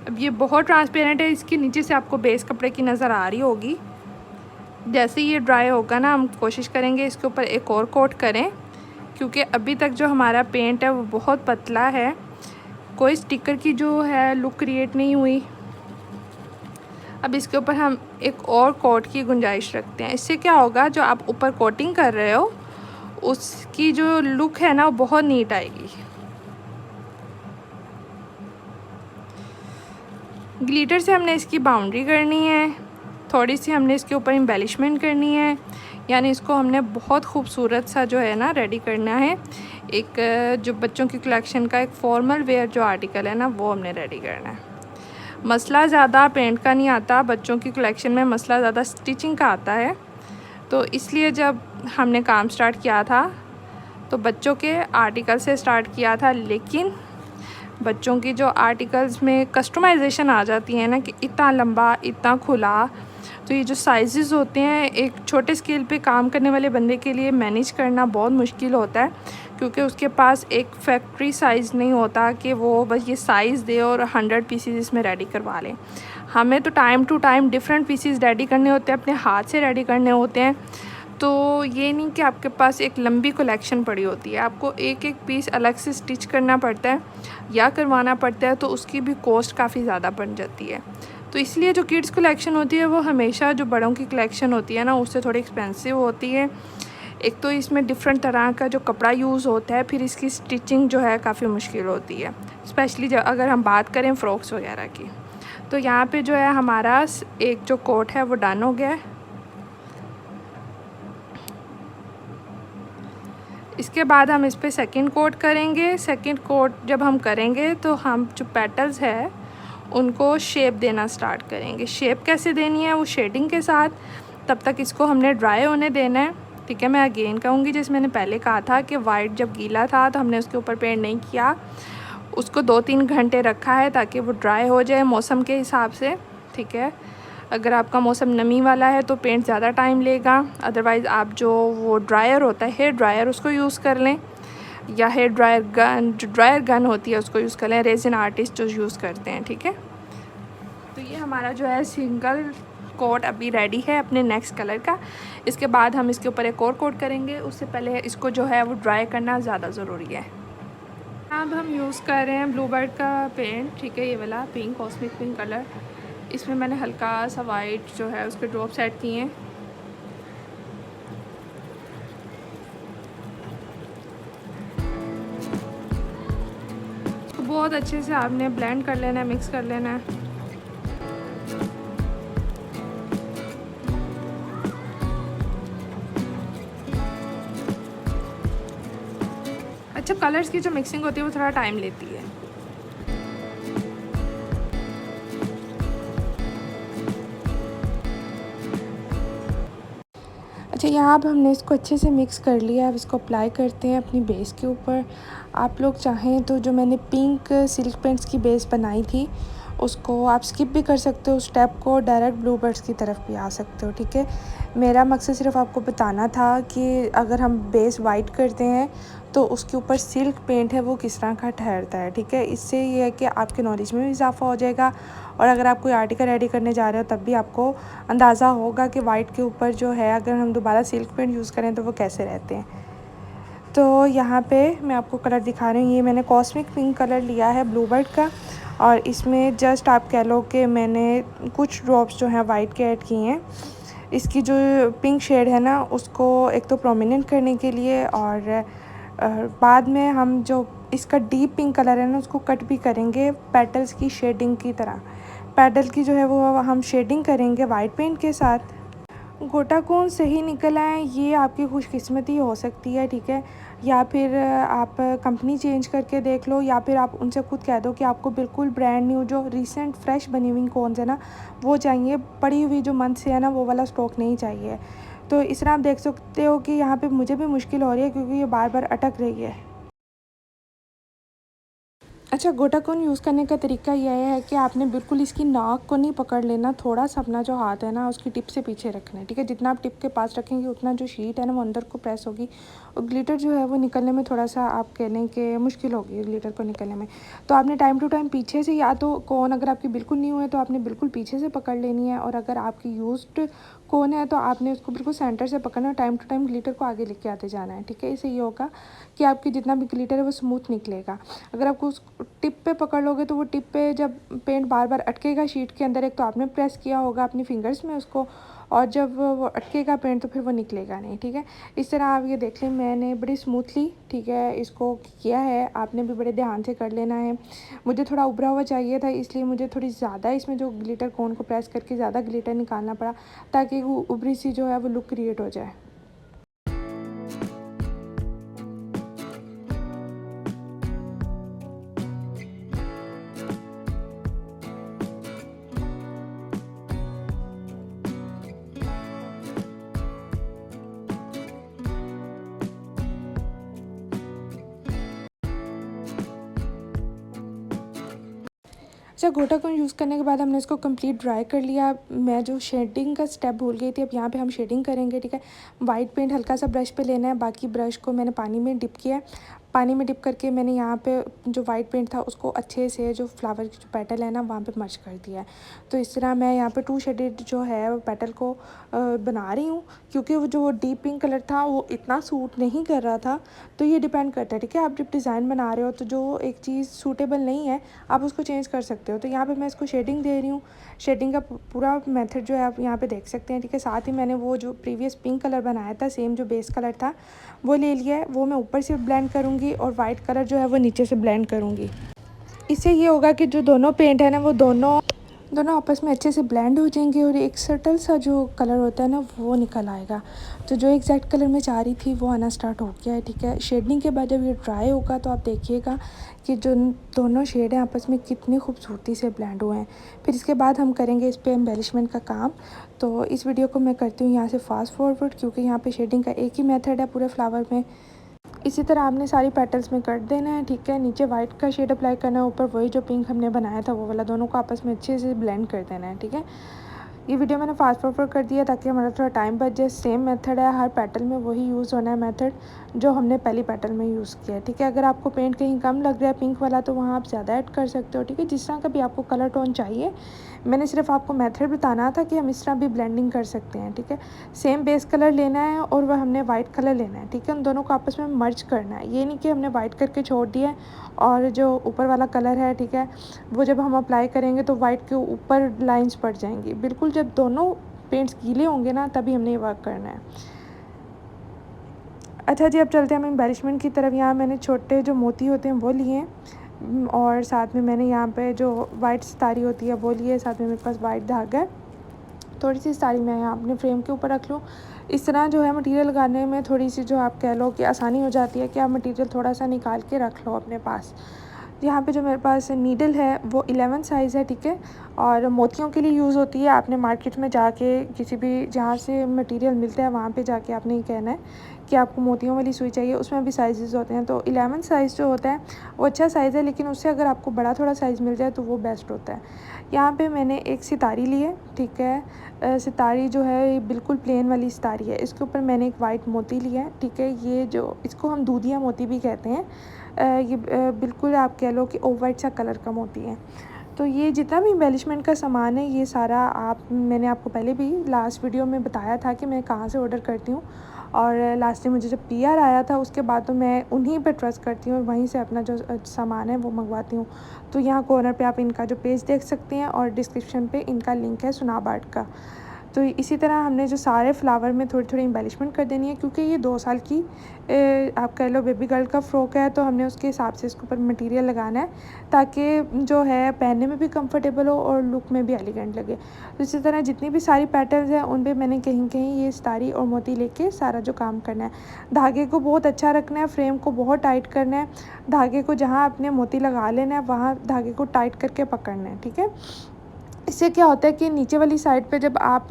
अब ये बहुत ट्रांसपेरेंट है, इसके नीचे से आपको बेस कपड़े की नज़र आ रही होगी। जैसे ये ड्राई होगा ना, हम कोशिश करेंगे इसके ऊपर एक और कोट करें, क्योंकि अभी तक जो हमारा पेंट है वो बहुत पतला है, कोई स्टिकर की जो है लुक क्रिएट नहीं हुई। अब इसके ऊपर हम एक और कोट की गुंजाइश रखते हैं। इससे क्या होगा, जो आप ऊपर कोटिंग कर रहे हो उसकी जो लुक है ना वो बहुत नीट आएगी। ग्लिटर से हमने इसकी बाउंड्री करनी है, थोड़ी सी हमने इसके ऊपर एम्बेलिशमेंट करनी है, यानी इसको हमने बहुत खूबसूरत सा जो है ना रेडी करना है। एक जो बच्चों की कलेक्शन का एक फॉर्मल वेयर जो आर्टिकल है ना वो हमने रेडी करना है। मसला ज़्यादा पेंट का नहीं आता, बच्चों की कलेक्शन में मसला ज़्यादा स्टिचिंग का आता है। तो इसलिए जब हमने काम स्टार्ट किया था तो बच्चों के आर्टिकल से स्टार्ट किया था, लेकिन बच्चों की जो आर्टिकल्स में कस्टमाइजेशन आ जाती है ना कि इतना लंबा इतना खुला, तो ये जो साइज़ होते हैं एक छोटे स्केल पे काम करने वाले बंदे के लिए मैनेज करना बहुत मुश्किल होता है, क्योंकि उसके पास एक फैक्ट्री साइज़ नहीं होता कि वो बस ये साइज़ दे और 100 पीसीज इसमें रेडी करवा लें। हमें तो time to time different pieces ready करने होते हैं, अपने हाथ से रेडी करने होते हैं। तो ये नहीं कि आपके पास एक लंबी कलेक्शन पड़ी होती है, आपको एक एक पीस अलग से स्टिच करना पड़ता है या करवाना पड़ता है, तो उसकी भी कॉस्ट काफ़ी ज़्यादा बन जाती है। तो इसलिए जो किड्स कलेक्शन होती है वो हमेशा जो बड़ों की कलेक्शन होती है ना उससे थोड़ी एक्सपेंसिव होती है। एक तो इसमें डिफरेंट तरह का जो कपड़ा यूज़ होता है, फिर इसकी स्टिचिंग जो है काफ़ी मुश्किल होती है, स्पेशली जब अगर हम बात करें फ़्रॉक्स वगैरह की। तो यहाँ पे जो है हमारा एक जो कोट है वो डन हो गया है। इसके बाद हम इस पर सेकंड कोट करेंगे। सेकंड कोट जब हम करेंगे तो हम जो पेटल्स है उनको शेप देना स्टार्ट करेंगे। शेप कैसे देनी है, वो शेडिंग के साथ। तब तक इसको हमने ड्राई होने देना है, ठीक है। मैं अगेन कहूँगी, जैसे मैंने पहले कहा था कि वाइट जब गीला था तो हमने उसके ऊपर पेंट नहीं किया, उसको 2-3 घंटे रखा है ताकि वो ड्राई हो जाए मौसम के हिसाब से, ठीक है। अगर आपका मौसम नमी वाला है तो पेंट ज़्यादा टाइम लेगा, अदरवाइज़ आप जो वो ड्रायर होता है हेयर ड्रायर उसको यूज़ कर लें, या हेयर ड्रायर गन जो ड्रायर गन होती है उसको यूज़ कर लें, रेजिन आर्टिस्ट जो यूज़ करते हैं, ठीक है। तो ये हमारा जो है सिंगल कोट अभी रेडी है अपने नेक्स्ट कलर का। इसके बाद हम इसके ऊपर एक और कोट करेंगे, उससे पहले इसको जो है वो ड्राई करना ज़्यादा ज़रूरी है। अब हम यूज़ कर रहे हैं ब्लू बर्ड का पेंट, ठीक है, ये वाला पिंक, कॉस्मिक पिंक कलर। इसमें मैंने हल्का सा वाइट जो है उसके ड्रॉप सेट किए हैं। तो बहुत अच्छे से आपने ब्लेंड कर लेना है, मिक्स कर लेना है। अच्छा, कलर्स की जो मिक्सिंग होती है वो थोड़ा टाइम लेती है। अच्छा, यहाँ अब हमने इसको अच्छे से मिक्स कर लिया। अब इसको अप्लाई करते हैं अपनी बेस के ऊपर। आप लोग चाहें तो जो मैंने पिंक सिल्क पेंट्स की बेस बनाई थी उसको आप स्किप भी कर सकते हो, उस स्टेप को डायरेक्ट ब्लू बर्ड्स की तरफ भी आ सकते हो, ठीक है। मेरा मकसद सिर्फ आपको बताना था कि अगर हम बेस वाइट करते हैं तो उसके ऊपर सिल्क पेंट है वो किस तरह का ठहरता है, ठीक है। इससे ये है कि आपके नॉलेज में भी इजाफा हो जाएगा, और अगर आप कोई आर्टिकल रेडी करने जा रहे हो तब भी आपको अंदाज़ा होगा कि वाइट के ऊपर जो है अगर हम दोबारा सिल्क पेंट यूज़ करें तो वो कैसे रहते हैं। तो यहाँ पे मैं आपको कलर दिखा रही हूँ, ये मैंने कॉस्मिक पिंक कलर लिया है ब्लू बर्ड का, और इसमें जस्ट आप कह लो कि मैंने कुछ ड्रॉप्स जो हैं वाइट के ऐड किए हैं। इसकी जो पिंक शेड है ना उसको एक तो प्रोमिनेंट करने के लिए, और बाद में हम जो इसका डीप पिंक कलर है ना उसको कट भी करेंगे पेटल्स की शेडिंग की तरह। पेटल की जो है वो हम शेडिंग करेंगे वाइट पेंट के साथ। गोटा कौन सही निकल आए ये आपकी खुशकिस्मती हो सकती है, ठीक है। या फिर आप कंपनी चेंज करके देख लो, या फिर आप उनसे खुद कह दो कि आपको बिल्कुल ब्रांड न्यू जो रिसेंट फ्रेश बनी हुई कौन है ना वो चाहिए, पड़ी हुई जो मंथ से है ना वो वाला स्टॉक नहीं चाहिए। तो इस तरह आप देख सकते हो कि यहाँ पे मुझे भी मुश्किल हो रही है क्योंकि ये बार बार अटक रही है। अच्छा, गोटा कोन यूज़ करने का तरीका यह है कि आपने बिल्कुल इसकी नाक को नहीं पकड़ लेना, थोड़ा-सा अपना जो हाथ है ना उसकी टिप से पीछे रखना है, ठीक है? जितना आप टिप के पास रखेंगे उतना जो शीट है ना वो अंदर को प्रेस होगी और ग्लिटर जो है वो निकलने में थोड़ा-सा आप कह लें कि मुश्किल होगी ग्लिटर को निकलने में। तो आपने टाइम टू टाइम पीछे से, या तो कोन अगर आपकी बिल्कुल न्यू है तो आपने बिल्कुल पीछे से पकड़ लेनी है, और अगर आपकी यूज़्ड कोन है तो आपने उसको बिल्कुल सेंटर से पकड़ना है, टाइम टू टाइम ग्लिटर को आगे लेके आते जाना है, ठीक है? इससे ये होगा कि आपकी जितना भी ग्लिटर है वो स्मूथ निकलेगा। अगर आपको उस टिप पे पकड़ लोगे तो वो टिप पे जब पेंट बार बार अटकेगा शीट के अंदर, एक तो आपने प्रेस किया होगा अपनी फिंगर्स में उसको, और जब वो अटकेगा पेंट तो फिर वो निकलेगा नहीं, ठीक है? इस तरह आप ये देख लें, मैंने बड़ी स्मूथली, ठीक है, इसको किया है। आपने भी बड़े ध्यान से कर लेना है। मुझे थोड़ा उभरा हुआ चाहिए था, इसलिए मुझे थोड़ी ज़्यादा इसमें जो ग्लिटर कोन को प्रेस करके ज़्यादा ग्लिटर निकालना पड़ा, ताकि वो उभरी सी जो है वो लुक क्रिएट हो जाए। अच्छा, गोटा कोन यूज़ करने के बाद हमने इसको कंप्लीट ड्राई कर लिया। मैं जो शेडिंग का स्टेप भूल गई थी, अब यहाँ पे हम शेडिंग करेंगे, ठीक है? वाइट पेंट हल्का सा ब्रश पे लेना है, बाकी ब्रश को मैंने पानी में डिप किया है। पानी में डिप करके मैंने यहाँ पे जो वाइट पेंट था उसको अच्छे से जो फ्लावर की जो पेटल है ना वहाँ पे मर्ज कर दिया है। तो इस तरह मैं यहाँ पे 2 शेडेड जो है वो पेटल को बना रही हूँ, क्योंकि वो जो डीप पिंक कलर था वो इतना सूट नहीं कर रहा था। तो ये डिपेंड करता है, ठीक है? आप जब डिज़ाइन बना रहे हो तो जो एक चीज़ सूटेबल नहीं है आप उसको चेंज कर सकते हो। तो यहाँ पे मैं इसको शेडिंग दे रही हूँ। शेडिंग का पूरा मेथड जो है आप यहाँ पे देख सकते हैं, ठीक है? साथ ही मैंने वो जो प्रीवियस पिंक कलर बनाया था, सेम जो बेस कलर था वो ले लिया है, वो मैं ऊपर से ब्लेंड करूँगी और वाइट कलर जो है वो नीचे से ब्लेंड करूँगी। इससे ये होगा कि जो दोनों पेंट है ना वो दोनों दोनों आपस में अच्छे से ब्लेंड हो जाएंगे और एक सटल सा जो कलर होता है ना वो निकल आएगा। तो जो एग्जैक्ट कलर मैं चाह रही थी वो आना स्टार्ट हो गया है, ठीक है? शेडिंग के बाद जब ये ड्राई होगा तो आप देखिएगा कि जो दोनों शेड हैं आपस में कितनी खूबसूरती से ब्लेंड हुए हैं। फिर इसके बाद हम करेंगे इस पर एम्बेलिशमेंट का काम। तो इस वीडियो को मैं करती हूँ यहाँ से फास्ट फॉरवर्ड, क्योंकि यहाँ पर शेडिंग का एक ही मेथड है पूरे फ्लावर में। इसी तरह आपने सारी पेटल्स में कर देना है, ठीक है? नीचे वाइट का शेड अप्लाई करना है, ऊपर वही जो पिंक हमने बनाया था वो वाला, दोनों को आपस में अच्छे से ब्लेंड कर देना है, ठीक है? ये वीडियो मैंने फास्ट फॉरवर्ड कर दिया ताकि हमारा थोड़ा टाइम बच जाए। सेम मेथड है, हर पेटल में वही यूज़ होना है मेथड जो हमने पहली पेटल में यूज़ किया है, ठीक है? अगर आपको पेंट कहीं कम लग रहा है पिंक वाला तो वहाँ आप ज़्यादा ऐड कर सकते हो, ठीक है? जिस तरह का भी आपको कलर टोन चाहिए। मैंने सिर्फ आपको मेथड बताना था कि हम इस तरह भी ब्लेंडिंग कर सकते हैं, ठीक है? सेम बेस कलर लेना है और वह हमने वाइट कलर लेना है, ठीक है? उन दोनों को आपस में मर्ज करना है। ये नहीं कि हमने वाइट करके छोड़ दिया है और जो ऊपर वाला कलर है, ठीक है, वो जब हम अप्लाई करेंगे तो वाइट के ऊपर लाइंस पड़ जाएंगी। बिल्कुल जब दोनों पेंट्स गीले होंगे ना तभी हमने ये वर्क करना है। अच्छा जी, अब चलते हैं हम एम्बेलिशमेंट की तरफ। यहाँ मैंने छोटे जो मोती होते हैं वो लिए हैं, और साथ में मैंने यहाँ पे जो वाइट सितारी होती है वो लिए, साथ में मेरे पास वाइट धागा है। थोड़ी सी सितारी मैं यहाँ अपने फ्रेम के ऊपर रख लूँ। इस तरह जो है मटेरियल लगाने में थोड़ी सी जो आप कह लो कि आसानी हो जाती है कि आप मटेरियल थोड़ा सा निकाल के रख लो अपने पास। यहाँ पे जो मेरे पास नीडल है वो 11 साइज़ है, ठीक है? और मोतियों के लिए यूज़ होती है। आपने मार्केट में जाके किसी भी जहाँ से मटेरियल मिलता है वहाँ पे जाके आपने ये कहना है कि आपको मोतियों वाली सुई चाहिए। उसमें भी साइज़ होते हैं, तो 11 साइज़ जो होता है वो अच्छा साइज़ है, लेकिन उससे अगर आपको बड़ा थोड़ा साइज़ मिल जाए तो वो बेस्ट होता है। यहाँ पे मैंने एक सितारी ली है, ठीक है? सितारी जो है ये बिल्कुल प्लेन वाली सितारी है। इसके ऊपर मैंने एक वाइट मोती लिया है, ठीक है? ये जो इसको हम दूधिया मोती भी कहते हैं। ये बिल्कुल आप कह लो कि ऑफ वाइट सा कलर का मोती है। तो ये जितना भी एम्बेलिशमेंट का सामान है ये सारा मैंने आपको पहले भी लास्ट वीडियो में बताया था कि मैं कहाँ से ऑर्डर करती हूँ, और लास्ट में मुझे जब पीआर आया था उसके बाद तो मैं उन्हीं पे ट्रस्ट करती हूँ और वहीं से अपना जो सामान है वो मंगवाती हूँ। तो यहाँ कॉर्नर पे आप इनका जो पेज देख सकते हैं और डिस्क्रिप्शन पे इनका लिंक है सुनाब आर्ट का। तो इसी तरह हमने जो सारे फ्लावर में थोड़ी थोड़ी एम्बेलिशमेंट कर देनी है, क्योंकि ये 2 साल की आप कह लो बेबी गर्ल का फ़्रॉक है, तो हमने उसके हिसाब से इसके ऊपर मटेरियल लगाना है ताकि जो है पहनने में भी कंफर्टेबल हो और लुक में भी एलिगेंट लगे। तो इसी तरह जितनी भी सारी पैटर्न्स हैं उन पे मैंने कहीं कहीं ये सितारी और मोती लेके सारा जो काम करना है। धागे को बहुत अच्छा रखना है, फ्रेम को बहुत टाइट करना है, धागे को जहाँ आपने मोती लगा लेना है वहाँ धागे को टाइट करके पकड़ना है, ठीक है? इससे क्या होता है कि नीचे वाली साइड पे जब आप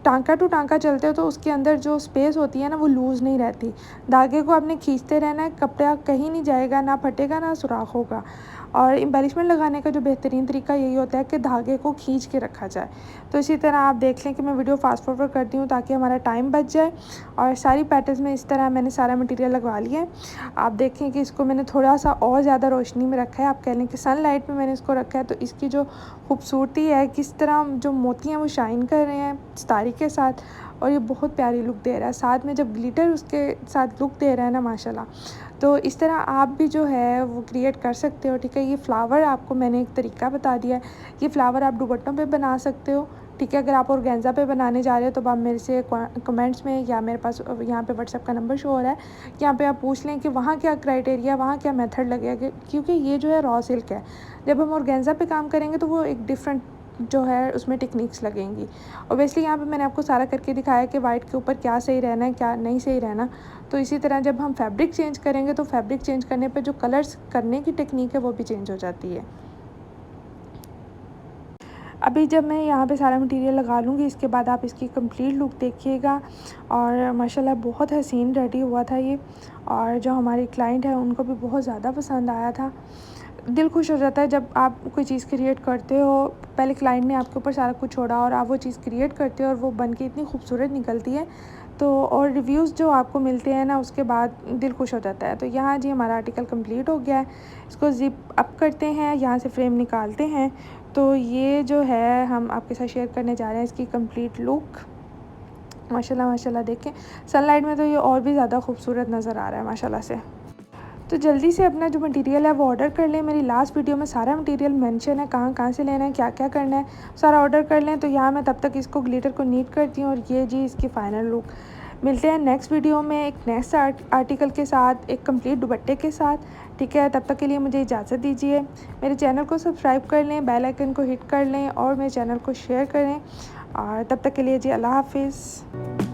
टांका टू टांका चलते हो तो उसके अंदर जो स्पेस होती है ना वो लूज़ नहीं रहती। धागे को आपने खींचते रहना है, कपड़ा कहीं नहीं जाएगा, ना फटेगा ना सुराख होगा। और एम्बेलिशमेंट लगाने का जो बेहतरीन तरीका यही होता है कि धागे को खींच के रखा जाए। तो इसी तरह आप देख लें कि मैं वीडियो फास्ट फॉरवर्ड करती हूँ ताकि हमारा टाइम बच जाए। और सारी पैटर्न्स में इस तरह मैंने सारा मटेरियल लगवा लिया है। आप देखें कि इसको मैंने थोड़ा सा और ज़्यादा रोशनी में रखा है, आप कह लें कि सनलाइट में मैंने इसको रखा है। तो इसकी जो खूबसूरती है, किस तरह जो मोती हैं वो शाइन कर रहे हैं सितारे के साथ, और ये बहुत प्यारी लुक दे रहा है। साथ में जब ग्लिटर उसके साथ लुक दे रहा है ना माशाल्लाह, तो इस तरह आप भी जो है वो क्रिएट कर सकते हो। ठीक है, ये फ्लावर आपको मैंने एक तरीका बता दिया है। ये फ्लावर आप दुपट्टों पे बना सकते हो। ठीक है, अगर आप ऑर्गेन्जा पे बनाने जा रहे हो तो आप मेरे से कमेंट्स में या मेरे पास यहाँ पे व्हाट्सएप का नंबर शो हो रहा है, यहाँ पे आप पूछ लें कि वहाँ क्या क्राइटेरिया, वहाँ क्या मेथड लगेगा, क्योंकि ये जो है रॉ सिल्क है। जब हम ऑर्गेन्जा पे काम करेंगे तो वो एक डिफरेंट जो है उसमें टेक्निक्स लगेंगी। ऑब्वियसली यहाँ पे मैंने आपको सारा करके दिखाया कि वाइट के ऊपर क्या सही रहना है, क्या नहीं सही रहना। तो इसी तरह जब हम फैब्रिक चेंज करेंगे तो फैब्रिक चेंज करने पे जो कलर्स करने की टेक्निक है वो भी चेंज हो जाती है। अभी जब मैं यहाँ पे सारा मटेरियल लगा लूँगी, इसके बाद आप इसकी कंप्लीट लुक देखिएगा। और माशाल्लाह बहुत हसीन रेडी हुआ था ये, और जो हमारी क्लाइंट है उनको भी बहुत ज़्यादा पसंद आया था। दिल खुश हो जाता है जब आप कोई चीज़ क्रिएट करते हो, पहले क्लाइंट ने आपके ऊपर सारा कुछ छोड़ा और आप वो चीज़ क्रिएट करते हो और वो बन के इतनी खूबसूरत निकलती है। तो और रिव्यूज़ जो आपको मिलते हैं ना उसके बाद दिल खुश हो जाता है। तो यहाँ जी हमारा आर्टिकल कंप्लीट हो गया है। इसको ज़िप अप करते हैं, यहाँ से फ्रेम निकालते हैं। तो ये जो है हम आपके साथ शेयर करने जा रहे हैं इसकी कंप्लीट लुक। माशाल्लाह माशाल्लाह देखें, सनलाइट में तो ये और भी ज़्यादा खूबसूरत नज़र आ रहा है माशाल्लाह से। तो जल्दी से अपना जो मटेरियल है वो ऑर्डर कर लें। मेरी लास्ट वीडियो में सारा मटेरियल मेंशन है, कहाँ कहाँ से लेना है, क्या क्या करना है, सारा ऑर्डर कर लें। तो यहाँ मैं तब तक इसको ग्लिटर को नीट करती हूँ, और ये जी इसकी फ़ाइनल लुक। मिलते हैं नेक्स्ट वीडियो में एक नेक्स्ट आर्टिकल के साथ, एक कंप्लीट दुपट्टे के साथ। ठीक है, तब तक के लिए मुझे इजाज़त दीजिए। मेरे चैनल को सब्सक्राइब कर लें, बेल आइकन को हिट कर लें और मेरे चैनल को शेयर करें। और तब तक के लिए जी अल्लाह हाफिज़।